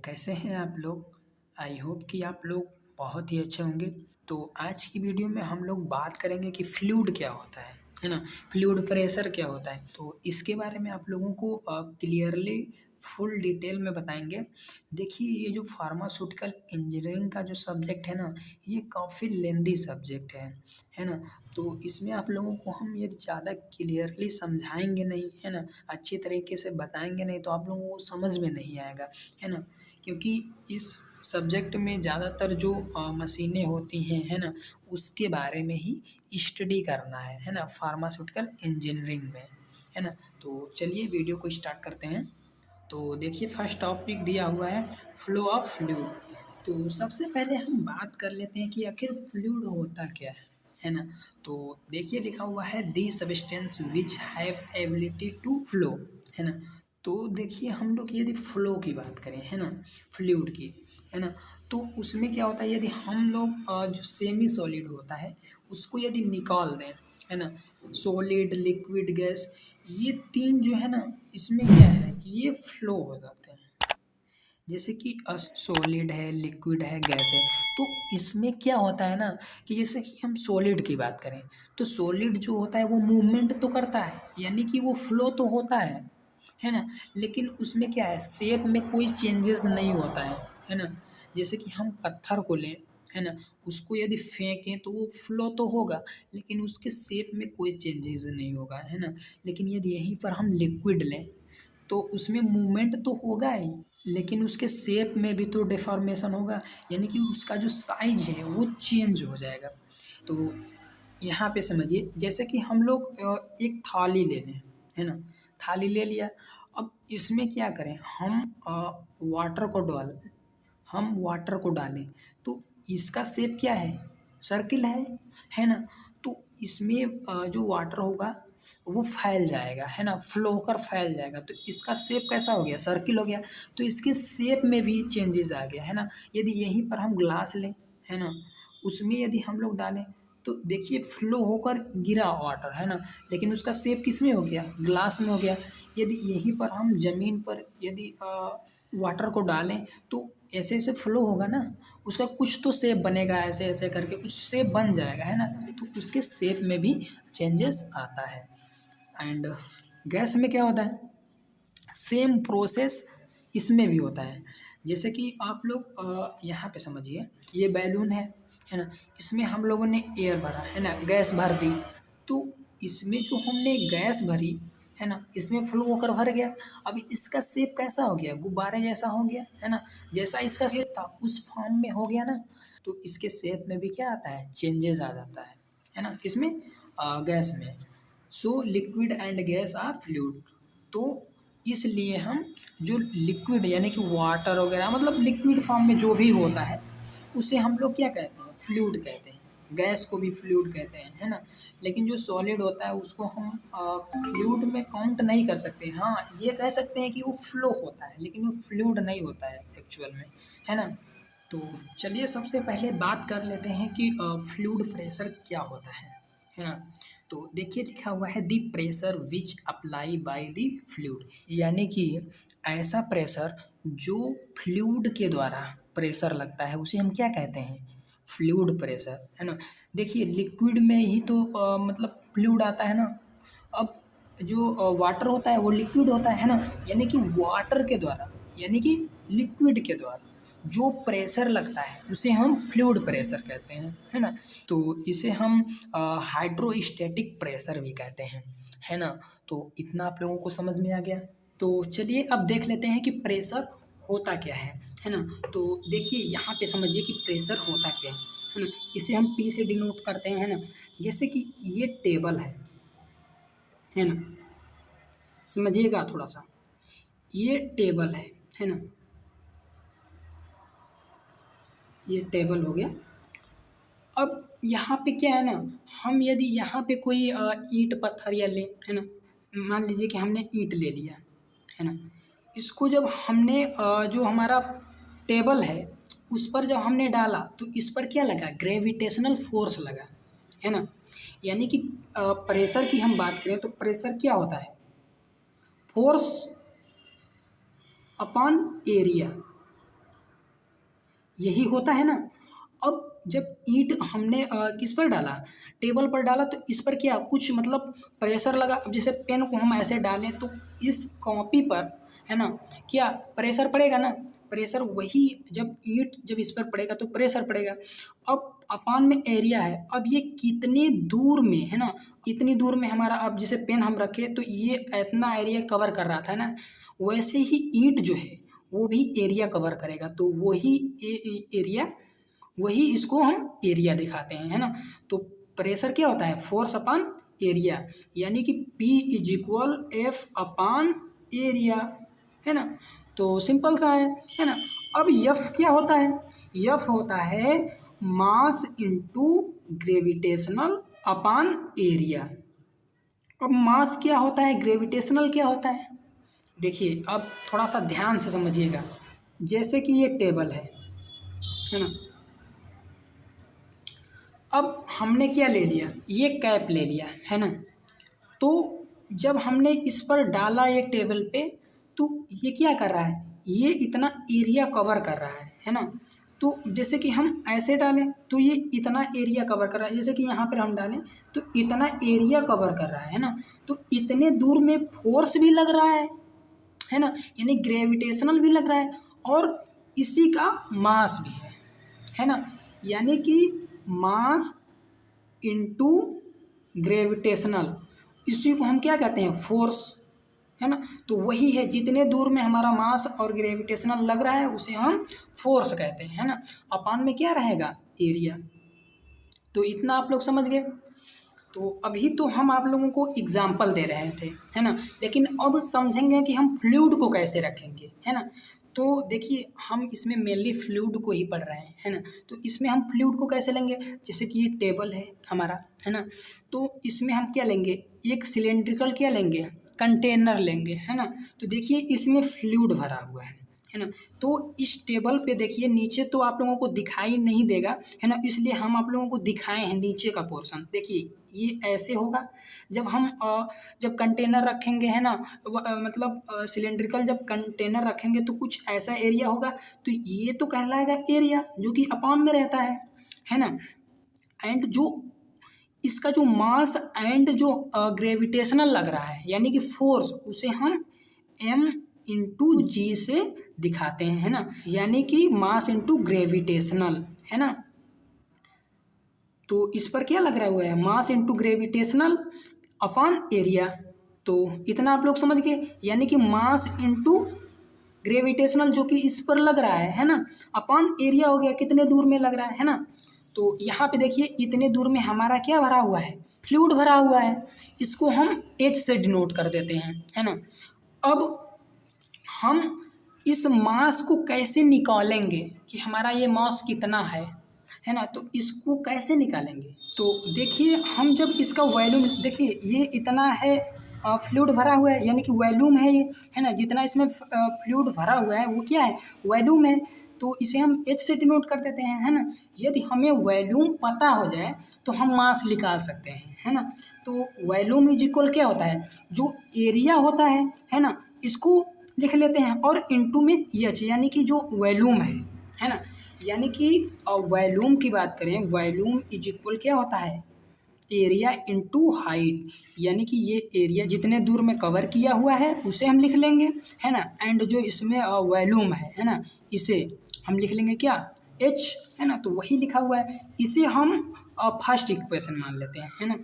कैसे हैं आप लोग? आई होप कि आप लोग बहुत ही अच्छे होंगे। तो आज की वीडियो में हम लोग बात करेंगे कि फ्लूइड क्या होता है ना? फ्लूइड प्रेशर क्या होता है? तो इसके बारे में आप लोगों को क्लियरली फुल डिटेल में बताएँगे। देखिए, ये जो फार्मास्यूटिकल इंजीनियरिंग का जो सब्जेक्ट है ना, ये काफ़ी लेंदी सब्जेक्ट है ना? तो इसमें आप लोगों को हम ये ज़्यादा क्लियरली समझाएँगे नहीं, है ना? अच्छी तरीके से बताएँगे नहीं तो आप लोगों को समझ में नहीं आएगा, है ना? क्योंकि इस सब्जेक्ट में ज़्यादातर जो मशीनें होती हैं, है ना? उसके बारे में ही स्टडी करना है ना? फार्मास्यूटिकल इंजीनियरिंग में, है ना? तो चलिए वीडियो को स्टार्ट करते हैं। तो देखिए फर्स्ट टॉपिक दिया हुआ है फ्लो ऑफ फ्लूइड। तो सबसे पहले हम बात कर लेते हैं कि आखिर फ्लूइड होता क्या है ना? तो देखिए लिखा हुआ है the substance which have ability to flow, है ना? तो देखिए हम लोग यदि फ्लो की बात करें, है ना? फ्लूइड की, है ना? तो उसमें क्या होता है यदि हम लोग जो सेमी सॉलिड होता है उसको यदि निकाल दें, है ना? सॉलिड, लिक्विड, गैस, ये 3 जो है ना, इसमें क्या है कि ये फ्लो हो जाते हैं। जैसे कि सॉलिड है, लिक्विड है, गैस है। तो इसमें क्या होता है ना कि जैसे कि हम सॉलिड की बात करें, तो सॉलिड जो होता है वो मूवमेंट तो करता है, यानी कि वो फ्लो तो होता है ना? लेकिन उसमें क्या है, शेप में कोई चेंजेस नहीं होता है ना? जैसे कि हम पत्थर को लें, है ना? उसको यदि फेंकें तो वो फ्लो तो होगा, लेकिन उसके शेप में कोई चेंजेस नहीं होगा, है ना? लेकिन यदि यहीं पर हम लिक्विड लें, तो उसमें मूवमेंट तो होगा ही, लेकिन उसके शेप में भी तो डिफ़ॉर्मेशन होगा, यानी कि उसका जो साइज़ है वो चेंज हो जाएगा। तो यहाँ पे समझिए जैसे कि हम लोग एक थाली ले लें, है ना? थाली ले लिया, अब इसमें क्या करें वाटर को हम वाटर को डालें, तो इसका शेप क्या है? सर्किल है ना? तो इसमें जो वाटर होगा वो फैल जाएगा, है ना? फ्लो होकर फैल जाएगा, तो इसका शेप कैसा हो गया? सर्किल हो गया। तो इसके शेप में भी चेंजेस आ गया, है ना? यदि यहीं पर हम ग्लास लें, है ना? उसमें यदि हम लोग डालें, तो देखिए फ्लो होकर गिरा वाटर, है ना? लेकिन उसका शेप किसमें हो गया? ग्लास में हो गया। यदि यहीं पर हम ज़मीन पर यदि वाटर को डालें, तो ऐसे-ऐसे फ्लो होगा ना, उसका कुछ तो शेप बनेगा, ऐसे-ऐसे करके कुछ शेप बन जाएगा, है ना? तो उसके शेप में भी चेंजेस आता है। एंड गैस में क्या होता है? सेम प्रोसेस इसमें भी होता है। जैसे कि आप लोग यहाँ पे समझिए, ये बैलून है ना? इसमें हम लोगों ने एयर भरा, है ना? गैस भर दी, तो इसमें जो हमने गैस भरी, है ना? इसमें फ्लो होकर भर गया। अब इसका शेप कैसा हो गया? गुब्बारे जैसा हो गया, है ना? जैसा इसका शेप था उस फॉर्म में हो गया ना, तो इसके शेप में भी क्या आता है? चेंजेस आ जाता है ना? किसमें? गैस में। So liquid and gas are fluid. तो इसलिए हम जो लिक्विड यानी कि वाटर वगैरह मतलब लिक्विड फॉर्म में जो भी होता है, उसे हम लोग क्या कहते हैं? फ्लूइड कहते हैं। गैस को भी फ्लूइड कहते हैं, है ना? लेकिन जो सॉलिड होता है उसको हम फ्लूइड में काउंट नहीं कर सकते। हाँ, ये कह सकते हैं कि वो फ्लो होता है, लेकिन वो फ्लूइड नहीं होता है एक्चुअल में, है ना? तो चलिए सबसे पहले बात कर लेते हैं कि फ्लूइड प्रेशर क्या होता है ना? तो देखिए लिखा हुआ है the pressure which apply by the fluid, यानी कि ऐसा प्रेशर जो फ्लूइड के द्वारा प्रेशर लगता है उसे हम क्या कहते हैं? फ्लूइड प्रेशर, है ना? देखिए लिक्विड में ही तो मतलब फ्लूइड आता है ना। अब जो वाटर होता है वो लिक्विड होता है ना, यानी कि वाटर के द्वारा, यानी कि लिक्विड के द्वारा जो प्रेशर लगता है उसे हम फ्लूइड प्रेशर कहते हैं, है ना? तो इसे हम हाइड्रोस्टैटिक प्रेशर भी कहते हैं, है ना? तो इतना आप लोगों को समझ में आ गया। तो चलिए अब देख लेते हैं कि प्रेशर होता क्या है ना? तो देखिए यहाँ पे समझिए कि प्रेशर होता क्या है ना? इसे हम P से डिनोट करते हैं, है ना? जैसे कि ये टेबल है ना? समझिएगा थोड़ा-सा, ये टेबल है ना? ये टेबल हो गया। अब यहाँ पे क्या है ना, हम यदि यहाँ पे कोई ईंट पत्थर या लें, है ना? मान लीजिए कि हमने ईंट ले लिया, है ना? इसको जब हमने जो हमारा टेबल है, उस पर जब हमने डाला, तो इस पर क्या लगा? ग्रेविटेशनल फ़ोर्स लगा, है ना? यानी कि प्रेशर की हम बात करें तो प्रेशर क्या होता है? फ़ोर्स अपॉन एरिया, यही होता है ना। अब जब ईंट हमने किस पर डाला, टेबल पर डाला, तो इस पर क्या कुछ मतलब प्रेशर लगा। अब जैसे पेन को हम ऐसे डालें तो इस कॉपी पर, है ना, क्या प्रेशर पड़ेगा ना। प्रेशर वही जब ईंट जब इस पर पड़ेगा तो प्रेशर पड़ेगा। अब अपान में एरिया है, अब ये कितने दूर में है ना, इतनी दूर में हमारा, अब जैसे पेन हम रखे तो ये इतना एरिया कवर कर रहा था ना, वैसे ही ईंट जो है वो भी एरिया कवर करेगा। तो वही एरिया, वही इसको हम एरिया दिखाते हैं, है ना। तो प्रेशर क्या होता है, फोर्स अपान एरिया, यानी कि P is equal F upon area, है ना। तो सिंपल सा है ना। अब F क्या होता है, F होता है मास इनटू ग्रेविटेशनल अपान एरिया। अब मास क्या होता है, ग्रेविटेशनल क्या होता है, देखिए अब थोड़ा सा ध्यान से समझिएगा। जैसे कि ये टेबल है ना। अब हमने क्या ले लिया, ये कैप ले लिया, है ना। तो जब हमने इस पर डाला ये टेबल पे, तो ये क्या कर रहा है, ये इतना एरिया कवर कर रहा है ना। तो जैसे कि हम ऐसे डालें तो ये इतना एरिया कवर कर रहा है, जैसे कि यहाँ पर हम डालें तो इतना एरिया कवर कर रहा है ना। तो इतने दूर में फोर्स भी लग रहा है ना, यानी ग्रेविटेशनल भी लग रहा है, और इसी का मास भी है ना। यानी कि मास इनटू ग्रेविटेशनल, इसी को हम क्या कहते हैं, फोर्स, है ना। तो वही है, जितने दूर में हमारा मास और ग्रेविटेशनल लग रहा है उसे हम फोर्स कहते हैं, है ना। अपान में क्या रहेगा, एरिया। तो इतना आप लोग समझ गए। तो अभी तो हम आप लोगों को एग्जाम्पल दे रहे थे, है ना, लेकिन अब समझेंगे कि हम फ्लूइड को कैसे रखेंगे, है ना। तो देखिए हम इसमें मेनली फ्लूइड को ही पढ़ रहे हैं, है ना। तो इसमें हम फ्लूइड को कैसे लेंगे, जैसे कि ये टेबल है हमारा, है ना। तो इसमें हम क्या लेंगे, एक सिलेंड्रिकल क्या लेंगे, कंटेनर लेंगे, है ना। तो देखिए इसमें फ्लूइड भरा हुआ है ना। तो इस टेबल पे देखिए नीचे तो आप लोगों को दिखाई नहीं देगा, है ना, इसलिए हम आप लोगों को दिखाए हैं नीचे का पोर्शन। देखिए ये ऐसे होगा, जब हम जब कंटेनर रखेंगे, है ना, मतलब सिलेंड्रिकल जब कंटेनर रखेंगे तो कुछ ऐसा एरिया होगा। तो ये तो कहलाएगा एरिया, जो कि अपान में रहता है ना। एंड जो इसका जो मास एंड जो ग्रेविटेशनल लग रहा है, यानी कि फोर्स, उसे हम m इंटू जी से दिखाते हैं, है ना। यानी कि मास इंटू ग्रेविटेशनल, है ना। तो इस पर क्या लग रहा हुआ है, mass into gravitational upon area. तो इतना आप लोग समझ गए, यानी कि मास इंटू ग्रेविटेशनल जो कि इस पर लग रहा है ना, अपॉन एरिया हो गया, कितने दूर में लग रहा है ना। तो यहाँ पे देखिए इतने दूर में हमारा क्या भरा हुआ है, फ्लूइड भरा हुआ है। इसको हम H से डिनोट कर देते हैं, है ना। अब हम इस मास को कैसे निकालेंगे कि हमारा ये मास कितना है ना। तो इसको कैसे निकालेंगे, तो देखिए हम जब इसका वॉल्यूम, देखिए ये इतना है फ्लूइड भरा हुआ है, यानी कि वॉल्यूम है ये, है ना। जितना इसमें फ्लूइड भरा हुआ है वो क्या है, वॉल्यूम है। तो इसे हम H से डिनोट कर देते हैं, है ना। यदि हमें वॉल्यूम पता हो जाए तो हम मास निकाल सकते हैं, है ना। तो वॉल्यूम इज इक्वल क्या होता है, जो एरिया होता है ना, इसको लिख लेते हैं, और इनटू में H, यानी कि जो वॉल्यूम है ना। यानी कि वॉल्यूम की बात करें, वॉल्यूम इज इक्वल क्या होता है, एरिया इनटू हाइट, यानी कि ये एरिया जितने दूर में कवर किया हुआ है उसे हम लिख लेंगे, है ना। एंड जो इसमें वॉल्यूम है ना, इसे हम लिख लेंगे क्या, H, है ना। तो वही लिखा हुआ है, इसे हम फर्स्ट इक्वेशन मान लेते हैं, है ना।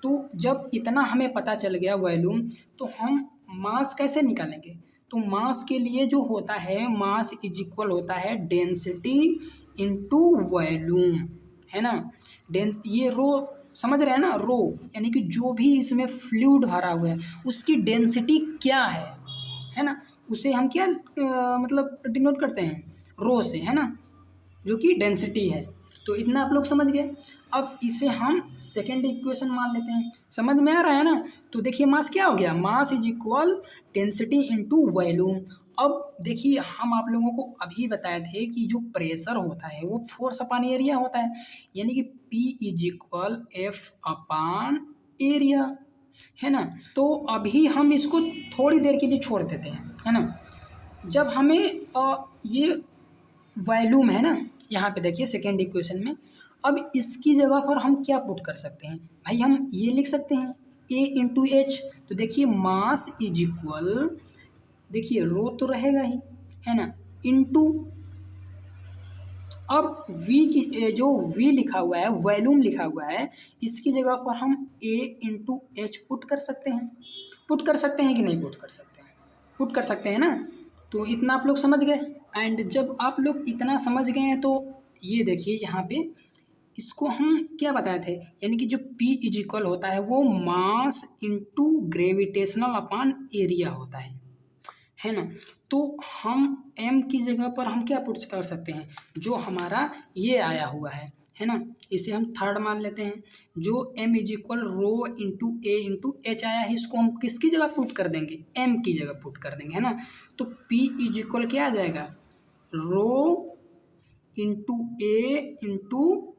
तो जब इतना हमें पता चल गया वॉल्यूम, तो हम मास कैसे निकालेंगे। तो मास के लिए जो होता है, मास इज इक्वल होता है डेंसिटी इनटू वॉल्यूम, है ना। ये रो समझ रहे हैं ना, रो यानी कि जो भी इसमें फ्लूइड भरा हुआ है उसकी डेंसिटी क्या है ना, उसे हम क्या मतलब डिनोट करते हैं, रो से, है ना, जो कि डेंसिटी है। तो इतना आप लोग समझ गए। अब इसे हम सेकेंड इक्वेशन मान लेते हैं, समझ में आ रहा है ना। तो देखिए मास क्या हो गया, mass is equal density into volume. अब देखिए हम आप लोगों को अभी बताए थे कि जो प्रेशर होता है वो फोर्स अपान एरिया होता है, यानी कि P is equal F upon area, है ना। तो अभी हम इसको थोड़ी देर के लिए छोड़ देते हैं, है ना। जब हमें ये वॉल्यूम है ना, यहाँ पे देखिए सेकेंड इक्वेशन में। अब इसकी जगह पर हम क्या पुट कर सकते हैं भाई, हम ये लिख सकते हैं A इंटू एच। तो देखिए मास इज इक्वल, देखिए रो तो रहेगा ही है ना, इंटू, अब V की जो V लिखा हुआ है, वॉल्यूम लिखा हुआ है, इसकी जगह पर हम A इंटू एच पुट कर सकते हैं। पुट कर सकते हैं कि नहीं पुट कर सकते हैं? पुट कर सकते हैं ना। तो इतना आप लोग समझ गए। एंड जब आप लोग इतना समझ गए हैं तो ये देखिए यहाँ पे इसको हम क्या बताए थे, यानी कि जो P इज इक्वल होता है वो mass into gravitational upon area होता है ना। तो हम m की जगह पर हम क्या पुट कर सकते हैं, जो हमारा ये आया हुआ है ना, इसे हम थर्ड मान लेते हैं। जो m is equal rho into A into H आया है, इसको हम किसकी जगह पुट कर देंगे, m की जगह पुट कर देंगे, है ना। तो p इज इक्वल क्या आ जाएगा, रो into A into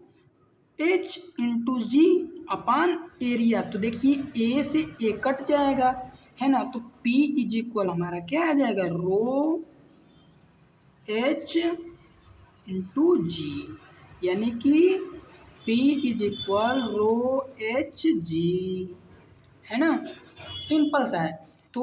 H into ji upon area. तो देखिए ए से ए कट जाएगा है ना, तो P इज इक्वल हमारा क्या आ जाएगा, रो एच इंटू जी, यानी कि P is equal rho H G, है ना। सिंपल सा है। तो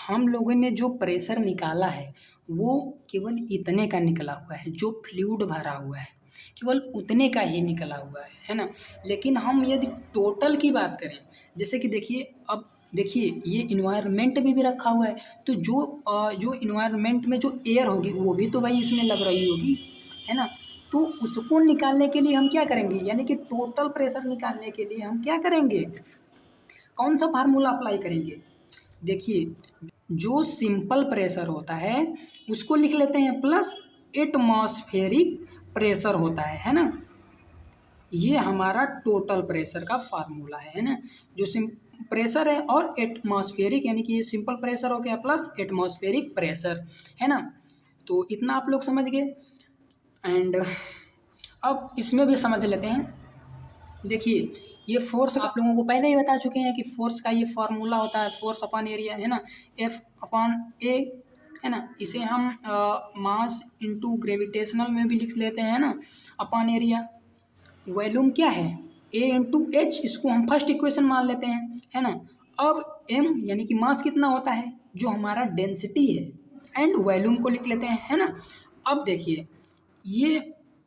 हम लोगों ने जो प्रेशर निकाला है वो केवल इतने का निकला हुआ है, जो फ्लूइड भरा हुआ है केवल उतने का ही निकला हुआ है ना। लेकिन हम यदि टोटल की बात करें, जैसे कि देखिए, अब देखिए ये इन्वायरमेंट में भी रखा हुआ है, तो जो इन्वायरमेंट में जो एयर होगी वो भी तो भाई इसमें लग रही होगी, है ना। तो उसको निकालने के लिए हम क्या करेंगे, यानी कि टोटल प्रेशर निकालने के लिए हम क्या करेंगे, कौन सा फार्मूला अप्लाई करेंगे। देखिए जो सिंपल प्रेशर होता है उसको लिख लेते हैं प्लस एटमॉस्फेरिक प्रेशर होता है ना। ये हमारा टोटल प्रेशर का फार्मूला है ना। जो प्रेशर है और एटमॉस्फेरिक, यानी कि ये सिंपल प्रेशर हो गया प्लस एटमॉस्फेरिक प्रेशर, है ना। तो इतना आप लोग समझ गए। एंड अब इसमें भी समझ लेते हैं। देखिए ये फोर्स आप लोगों को पहले ही बता चुके हैं कि फोर्स का ये फार्मूला होता है फोर्स अपॉन एरिया, है ना, F अपॉन ए, है ना। इसे हम मास इंटू ग्रेविटेशनल में भी लिख लेते हैं ना, अपॉन एरिया। वॉल्यूम क्या है, A इंटू एच, इसको हम फर्स्ट इक्वेशन मान लेते हैं, है ना। अब M यानी कि मास कितना होता है, जो हमारा डेंसिटी है, एंड वॉल्यूम को लिख लेते हैं, है ना। अब देखिए ये,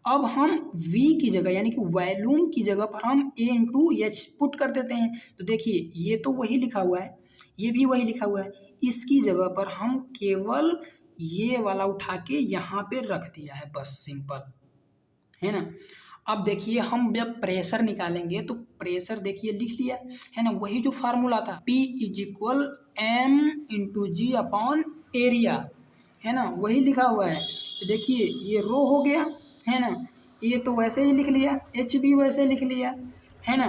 अब हम V की जगह यानी कि वॉल्यूम की जगह पर हम A इंटू एच पुट कर देते हैं। तो देखिए ये तो वही लिखा हुआ है, ये भी वही लिखा हुआ है, इसकी जगह पर हम केवल ये वाला उठा के यहाँ पे रख दिया है, बस सिंपल, है ना। अब देखिए हम जब प्रेशर निकालेंगे तो प्रेशर देखिए लिख लिया है ना, वही जो फार्मूला था P is equal M into G upon area, है ना, वही लिखा हुआ है। तो देखिए ये रो हो गया, है ना, ये तो वैसे ही लिख लिया, एच भी वैसे लिख लिया, है ना।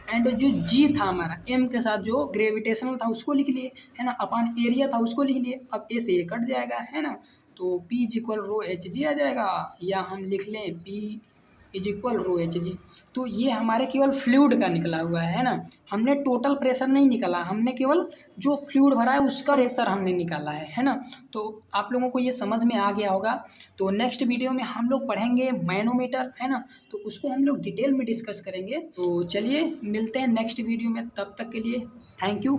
एंड जो जी था हमारा एम के साथ जो ग्रेविटेशनल था उसको लिख लिए, है ना, अपॉन एरिया था उसको लिख लिए। अब ए से ये कट जाएगा, है ना, तो P is equal rho H g आ जाएगा, या हम लिख लें P is equal rho H g. तो ये हमारे केवल फ्लूइड का निकला हुआ है ना, हमने टोटल प्रेशर नहीं निकाला, हमने केवल जो फ्लूइड भरा है उसका प्रेशर हमने निकाला है ना। तो आप लोगों को ये समझ में आ गया होगा। तो नेक्स्ट वीडियो में हम लोग पढ़ेंगे मैनोमीटर, है ना, तो उसको हम लोग डिटेल में डिस्कस करेंगे। तो चलिए मिलते हैं नेक्स्ट वीडियो में, तब तक के लिए थैंक यू।